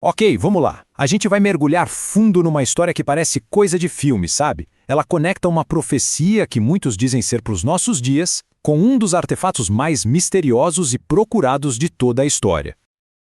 Ok, vamos lá. A gente vai mergulhar fundo numa história que parece coisa de filme, sabe? Ela conecta uma profecia que muitos dizem ser para os nossos dias com um dos artefatos mais misteriosos e procurados de toda a história.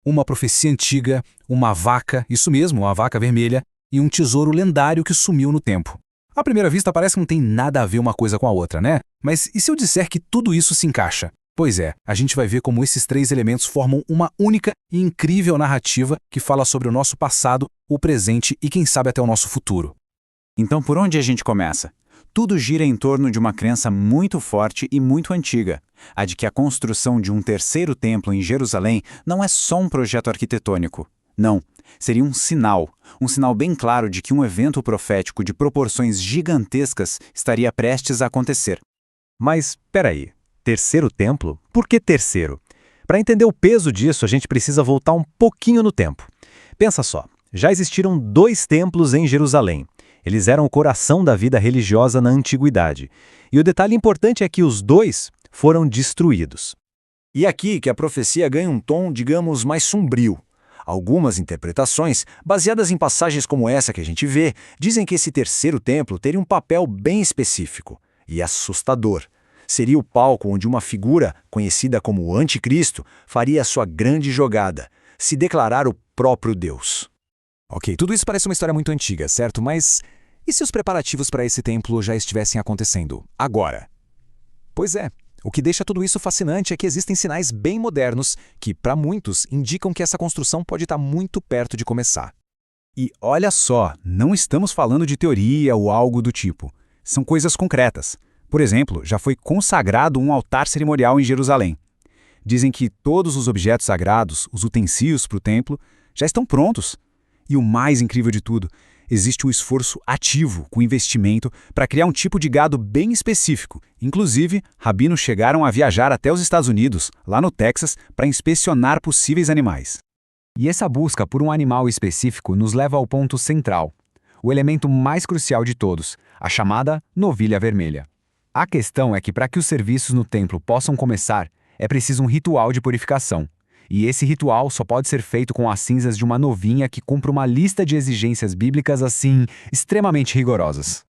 Uma profecia antiga, uma vaca, isso mesmo, uma vaca vermelha, e um tesouro lendário que sumiu no tempo. À primeira vista parece que não tem nada a ver uma coisa com a outra, né? Mas e se eu disser que tudo isso se encaixa? Pois é, a gente vai ver como esses três elementos formam uma única e incrível narrativa que fala sobre o nosso passado, o presente e quem sabe até o nosso futuro. Então, por onde a gente começa? Tudo gira em torno de uma crença muito forte e muito antiga, a de que a construção de um terceiro templo em Jerusalém não é só um projeto arquitetônico. Não, seria um sinal bem claro de que um evento profético de proporções gigantescas estaria prestes a acontecer. Mas, peraí, terceiro templo? Por que terceiro? Para entender o peso disso, a gente precisa voltar um pouquinho no tempo. Pensa só, já existiram 2 templos em Jerusalém. Eles eram o coração da vida religiosa na antiguidade. E o detalhe importante é que os 2 foram destruídos. E aqui que a profecia ganha um tom, digamos, mais sombrio. Algumas interpretações, baseadas em passagens como essa que a gente vê, dizem que esse terceiro templo teria um papel bem específico e assustador. Seria o palco onde uma figura, conhecida como o Anticristo, faria a sua grande jogada, se declarar o próprio Deus. Ok, tudo isso parece uma história muito antiga, certo? Mas e se os preparativos para esse templo já estivessem acontecendo agora? Pois é, o que deixa tudo isso fascinante é que existem sinais bem modernos que, para muitos, indicam que essa construção pode estar muito perto de começar. E olha só, não estamos falando de teoria ou algo do tipo. São coisas concretas. Por exemplo, já foi consagrado um altar cerimonial em Jerusalém. Dizem que todos os objetos sagrados, os utensílios para o templo, já estão prontos. E o mais incrível de tudo, existe um esforço ativo com investimento para criar um tipo de gado bem específico. Inclusive, rabinos chegaram a viajar até os Estados Unidos, lá no Texas, para inspecionar possíveis animais. E essa busca por um animal específico nos leva ao ponto central, o elemento mais crucial de todos, a chamada novilha vermelha. A questão é que para que os serviços no templo possam começar, é preciso um ritual de purificação. E esse ritual só pode ser feito com as cinzas de uma novinha que cumpre uma lista de exigências bíblicas assim, extremamente rigorosas.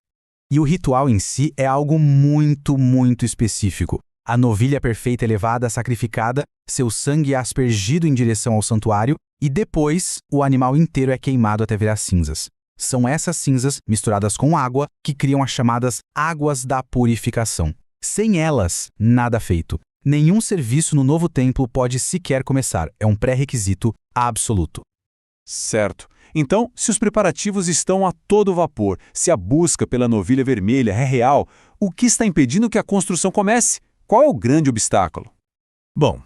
E o ritual em si é algo muito, muito específico. A novilha perfeita é levada, sacrificada, seu sangue é aspergido em direção ao santuário e depois o animal inteiro é queimado até virar cinzas. São essas cinzas, misturadas com água, que criam as chamadas águas da purificação. Sem elas, nada feito. Nenhum serviço no novo templo pode sequer começar. É um pré-requisito absoluto. Certo. Então, se os preparativos estão a todo vapor, se a busca pela novilha vermelha é real, o que está impedindo que a construção comece? Qual é o grande obstáculo? Bom,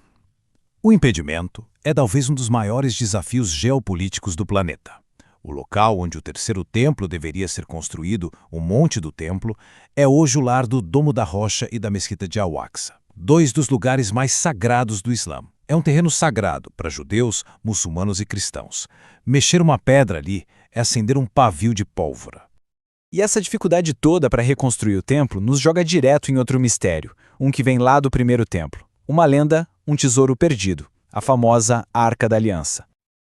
o impedimento é talvez um dos maiores desafios geopolíticos do planeta. O local onde o terceiro templo deveria ser construído, o Monte do Templo, é hoje o lar do Domo da Rocha e da Mesquita de Al-Aqsa, 2 dos lugares mais sagrados do Islã. É um terreno sagrado para judeus, muçulmanos e cristãos. Mexer uma pedra ali é acender um pavio de pólvora. E essa dificuldade toda para reconstruir o templo nos joga direto em outro mistério, um que vem lá do primeiro templo. Uma lenda, um tesouro perdido, a famosa Arca da Aliança.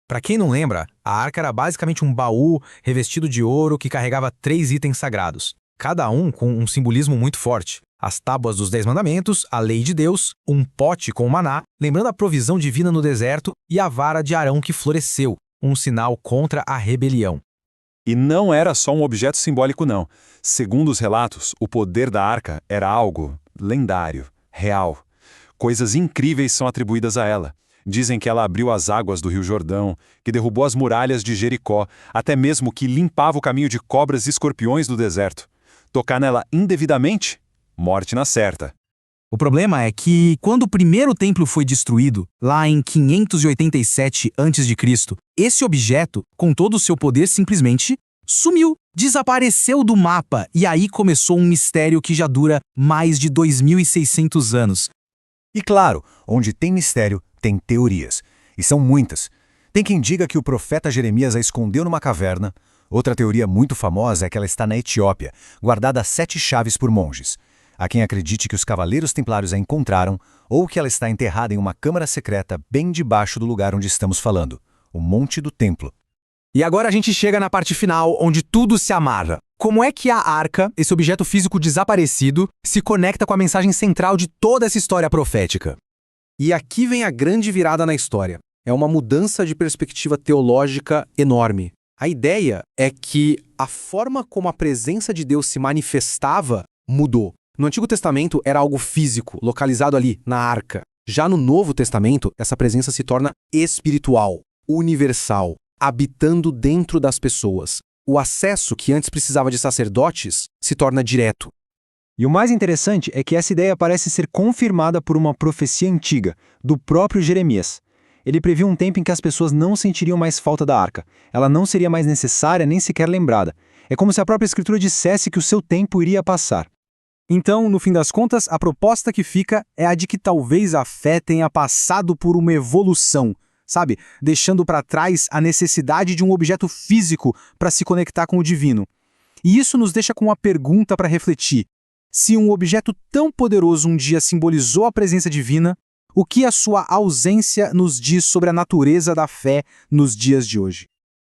Para quem não lembra, a arca era basicamente um baú revestido de ouro que carregava 3 itens sagrados, cada um com um simbolismo muito forte. As tábuas dos 10 mandamentos, a lei de Deus, um pote com maná, lembrando a provisão divina no deserto, e a vara de Arão que floresceu, um sinal contra a rebelião. E não era só um objeto simbólico, não. Segundo os relatos, o poder da arca era algo lendário, real. Coisas incríveis são atribuídas a ela. Dizem que ela abriu as águas do Rio Jordão, que derrubou as muralhas de Jericó, até mesmo que limpava o caminho de cobras e escorpiões do deserto. Tocar nela indevidamente? Morte na certa. O problema é que, quando o primeiro templo foi destruído, lá em 587 a.C., esse objeto, com todo o seu poder, simplesmente sumiu, desapareceu do mapa, e aí começou um mistério que já dura mais de 2.600 anos. E claro, onde tem mistério, tem teorias. E são muitas. Tem quem diga que o profeta Jeremias a escondeu numa caverna. Outra teoria muito famosa é que ela está na Etiópia, guardada a 7 chaves por monges. Há quem acredite que os cavaleiros templários a encontraram ou que ela está enterrada em uma câmara secreta bem debaixo do lugar onde estamos falando, o Monte do Templo. E agora a gente chega na parte final, onde tudo se amarra. Como é que a arca, esse objeto físico desaparecido, se conecta com a mensagem central de toda essa história profética? E aqui vem a grande virada na história. É uma mudança de perspectiva teológica enorme. A ideia é que a forma como a presença de Deus se manifestava mudou. No Antigo Testamento era algo físico, localizado ali, na arca. Já no Novo Testamento, essa presença se torna espiritual, universal, habitando dentro das pessoas. O acesso, que antes precisava de sacerdotes, se torna direto. E o mais interessante é que essa ideia parece ser confirmada por uma profecia antiga, do próprio Jeremias. Ele previu um tempo em que as pessoas não sentiriam mais falta da arca. Ela não seria mais necessária nem sequer lembrada. É como se a própria Escritura dissesse que o seu tempo iria passar. Então, no fim das contas, a proposta que fica é a de que talvez a fé tenha passado por uma evolução, sabe? Deixando para trás a necessidade de um objeto físico para se conectar com o divino. E isso nos deixa com uma pergunta para refletir. Se um objeto tão poderoso um dia simbolizou a presença divina, o que a sua ausência nos diz sobre a natureza da fé nos dias de hoje?